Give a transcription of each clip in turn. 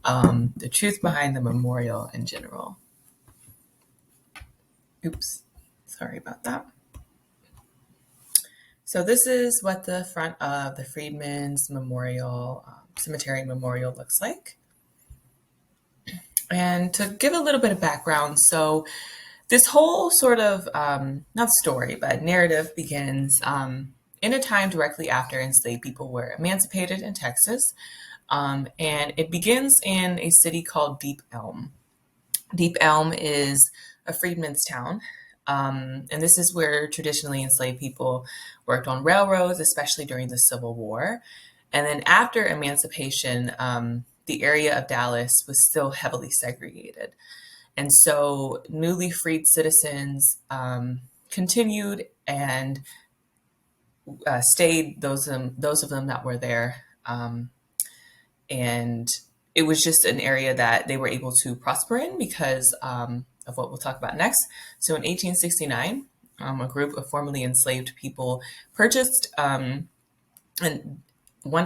the truth behind the memorial in general. Oops, sorry about that. So this is what the front of the Freedman's Memorial Cemetery Memorial looks like. And to give a little bit of background, so this whole sort of, not story, but narrative begins in a time directly after enslaved people were emancipated in Texas. And it begins in a city called Deep Elm. Deep Elm is a freedman's town. And this is where traditionally enslaved people worked on railroads, especially during the Civil War. And then after emancipation, the area of Dallas was still heavily segregated. And so newly freed citizens continued and stayed, those of them that were there. And it was just an area that they were able to prosper in because of what we'll talk about next. So in 1869, a group of formerly enslaved people purchased 1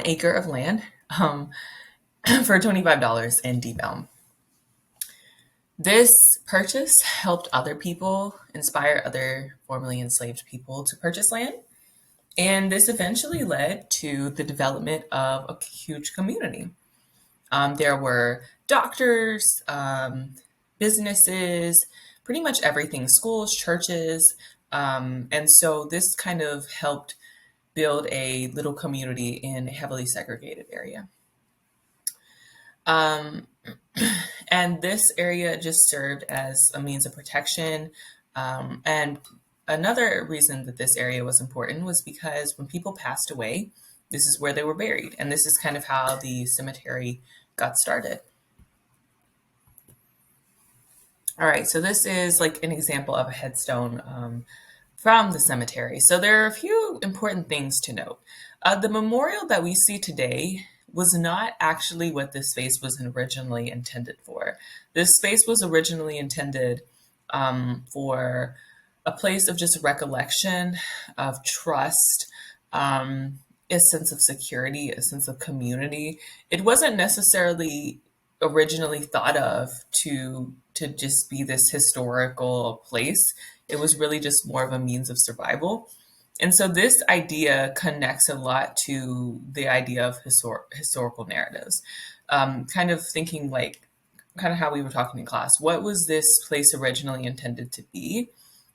acre of land for $25 in Deep Elm. This purchase helped other people, inspire other formerly enslaved people to purchase land. And this eventually led to the development of a huge community. There were doctors, businesses, pretty much everything, schools, churches. And so this kind of helped build a little community in a heavily segregated area. And this area just served as a means of protection. And another reason that this area was important was because when people passed away, this is where they were buried. And this is kind of how the cemetery got started. All right, so this is like an example of a headstone from the cemetery. So there are a few important things to note. The memorial that we see today was not actually what this space was originally intended for. This space was originally intended for a place of just recollection, of trust, a sense of security, a sense of community. It wasn't necessarily originally thought of to just be this historical place. It was really just more of a means of survival. And so this idea connects a lot to the idea of historical narratives. Kind of thinking like, kind of how we were talking in class. What was this place originally intended to be?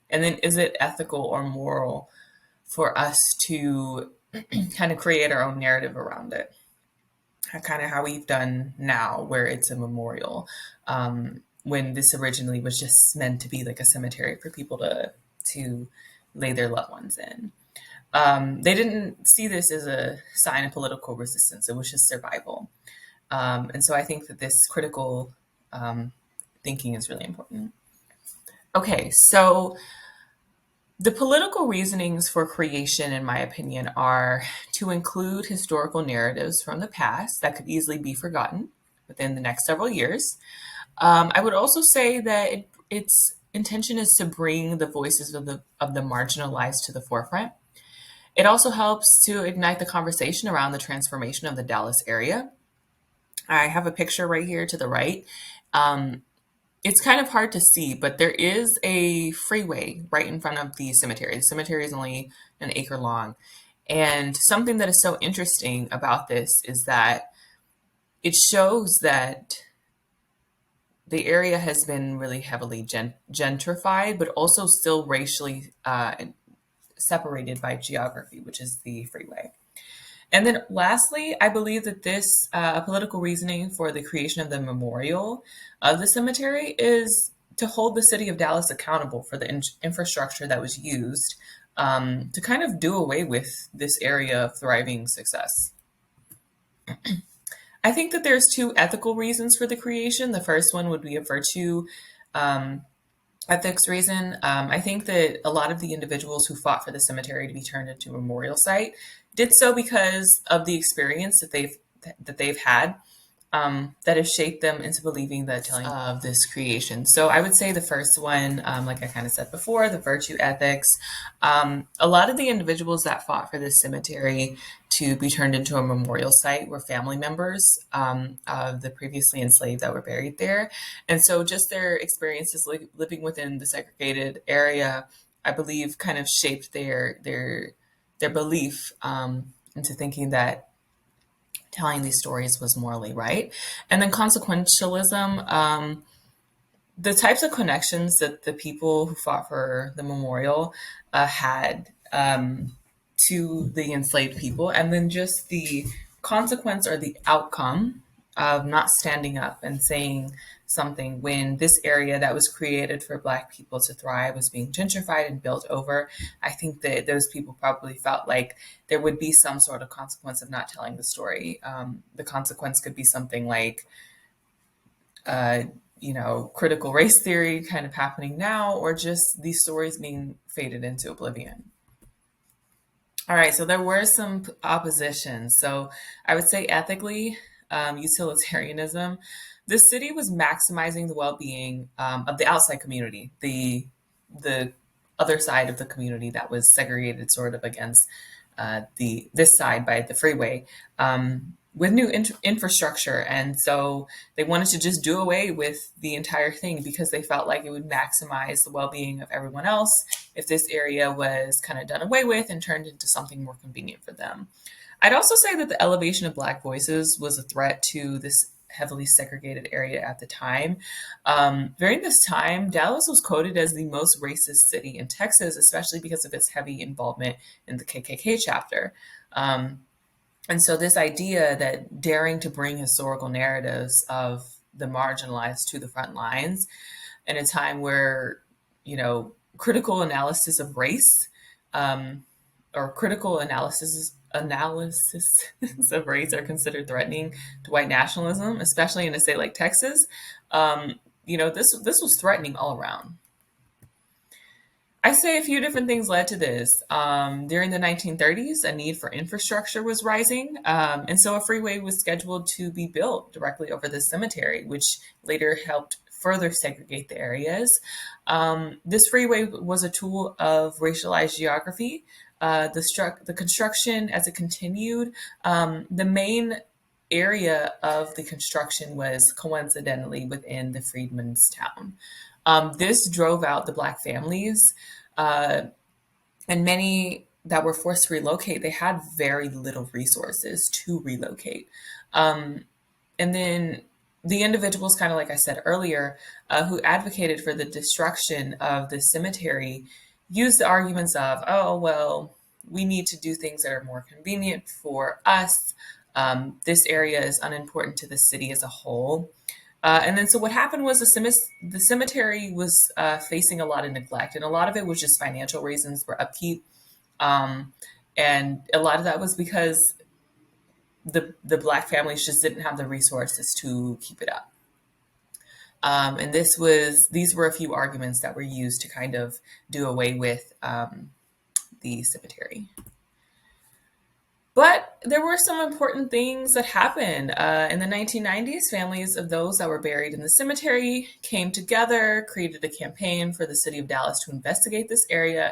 And then is it ethical or moral for us to kind of create our own narrative around it? Kind of how we've done now, where it's a memorial, when this originally was just meant to be like a cemetery for people to lay their loved ones in. They didn't see this as a sign of political resistance. It was just survival. And so I think that this critical thinking is really important. Okay, so the political reasonings for creation, in my opinion, are to include historical narratives from the past that could easily be forgotten within the next several years. I would also say that its intention is to bring the voices of the marginalized to the forefront. It also helps to ignite the conversation around the transformation of the Dallas area. I have a picture right here to the right. It's kind of hard to see, but there is a freeway right in front of the cemetery. The cemetery is only 1 acre long. And something that is so interesting about this is that it shows that the area has been really heavily gentrified, but also still racially separated by geography, which is the freeway. And then lastly, I believe that this political reasoning for the creation of the memorial of the cemetery is to hold the city of Dallas accountable for the infrastructure that was used to kind of do away with this area of thriving success. I think that there's 2 ethical reasons for the creation. The first one would be a virtue ethics reason. I think that a lot of the individuals who fought for the cemetery to be turned into a memorial site did so because of the experience that they've had that have shaped them into believing the telling of this creation. So I would say the first one, like I kind of said before, the virtue ethics. A lot of the individuals that fought for this cemetery to be turned into a memorial site were family members of the previously enslaved that were buried there. And so just their experiences living within the segregated area, I believe, kind of shaped their belief into thinking that telling these stories was morally right. And then consequentialism, the types of connections that the people who fought for the memorial had to the enslaved people, and then just the consequence or the outcome of not standing up and saying something when this area that was created for Black people to thrive was being gentrified and built over. I think that those people probably felt like there would be some sort of consequence of not telling the story. The consequence could be something like, uh, critical race theory kind of happening now, or just these stories being faded into oblivion. All right, so there were some oppositions. So I would say ethically, utilitarianism. The city was maximizing the well-being of the outside community, the other side of the community that was segregated, sort of against the this side by the freeway, with new infrastructure, and so they wanted to just do away with the entire thing because they felt like it would maximize the well-being of everyone else if this area was kind of done away with and turned into something more convenient for them. I'd also say that the elevation of Black voices was a threat to this heavily segregated area at the time. During this time, Dallas was quoted as the most racist city in Texas, especially because of its heavy involvement in the KKK chapter. And so, this idea that daring to bring historical narratives of the marginalized to the front lines in a time where, critical analysis of race, or critical analysis of race are considered threatening to white nationalism, especially in a state like Texas. This was threatening all around. I say a few different things led to this. During the 1930s, a need for infrastructure was rising, and so a freeway was scheduled to be built directly over the cemetery, which later helped further segregate the areas. This freeway was a tool of racialized geography. The construction, as it continued, the main area of the construction was coincidentally within the Freedman's town. This drove out the Black families, uh, and many that were forced to relocate, they had very little resources to relocate. Um, and then the individuals, kind of like I said earlier, who advocated for the destruction of the cemetery used the arguments of, oh, well, we need to do things that are more convenient for us. This area is unimportant to the city as a whole. And then, so what happened was the cemetery was facing a lot of neglect, and a lot of it was just financial reasons for upkeep. Um, and a lot of that was because the Black families just didn't have the resources to keep it up. And these were a few arguments that were used to kind of do away with the cemetery. But there were some important things that happened. In the 1990s, families of those that were buried in the cemetery came together, created a campaign for the city of Dallas to investigate this area,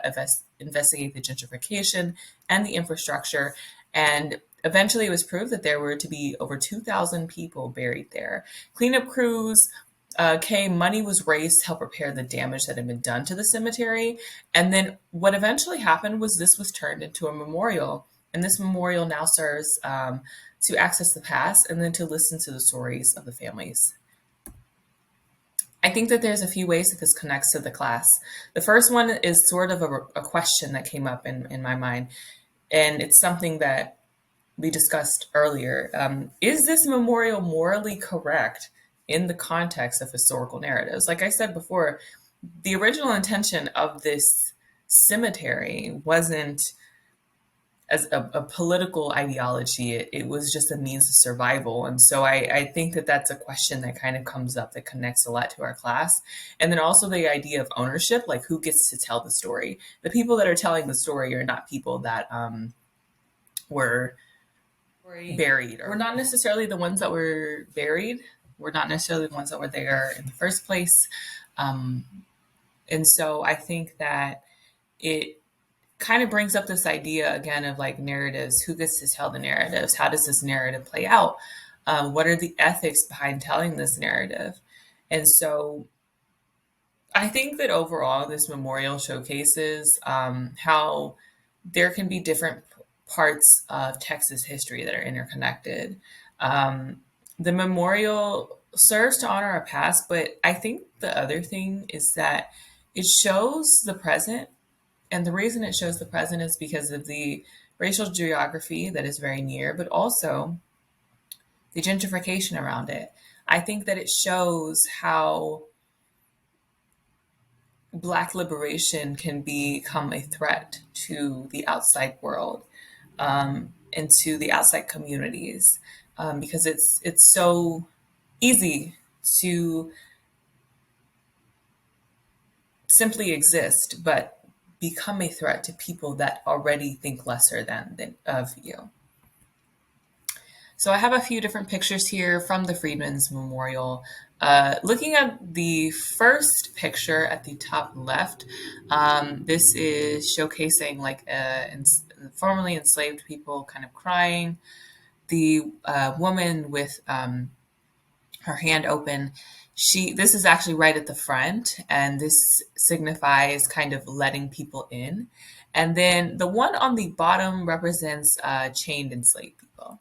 investigate the gentrification and the infrastructure. And eventually it was proved that there were to be over 2,000 people buried there. Cleanup crews came, money was raised to help repair the damage that had been done to the cemetery. And then what eventually happened was this was turned into a memorial. And this memorial now serves to access the past and then to listen to the stories of the families. I think that there's a few ways that this connects to the class. The first one is sort of a question that came up in my mind, and it's something that we discussed earlier. Is this memorial morally correct in the context of historical narratives? Like I said before, the original intention of this cemetery wasn't as a political ideology. It was just a means of survival. And so I think that that's a question that kind of comes up that connects a lot to our class. And then also the idea of ownership, like who gets to tell the story. The people that are telling the story are not people that were buried. We're not necessarily the ones that were buried. We're not necessarily the ones that were there in the first place. Um, and so I think that it kind of brings up this idea again of like narratives. Who gets to tell the narratives? How does this narrative play out? What are the ethics behind telling this narrative? And so I think that overall, this memorial showcases how there can be different parts of Texas history that are interconnected. Um, the memorial serves to honor our past, but I think the other thing is that it shows the present. And the reason it shows the present is because of the racial geography that is very near, but also the gentrification around it. I think that it shows how Black liberation can become a threat to the outside world, and to the outside communities, because it's so easy to simply exist, but become a threat to people that already think lesser than of you. So I have a few different pictures here from the Freedman's Memorial. Looking at the first picture at the top left, this is showcasing like formerly enslaved people kind of crying. The woman with her hand open, this is actually right at the front, and this signifies kind of letting people in. And then the one on the bottom represents chained enslaved people.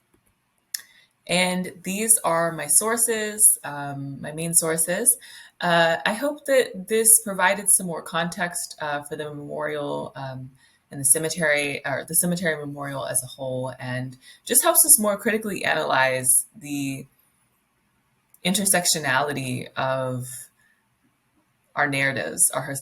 And these are my sources, my main sources. I hope that this provided some more context for the memorial and the cemetery, or the cemetery memorial as a whole, and just helps us more critically analyze the intersectionality of our narratives, our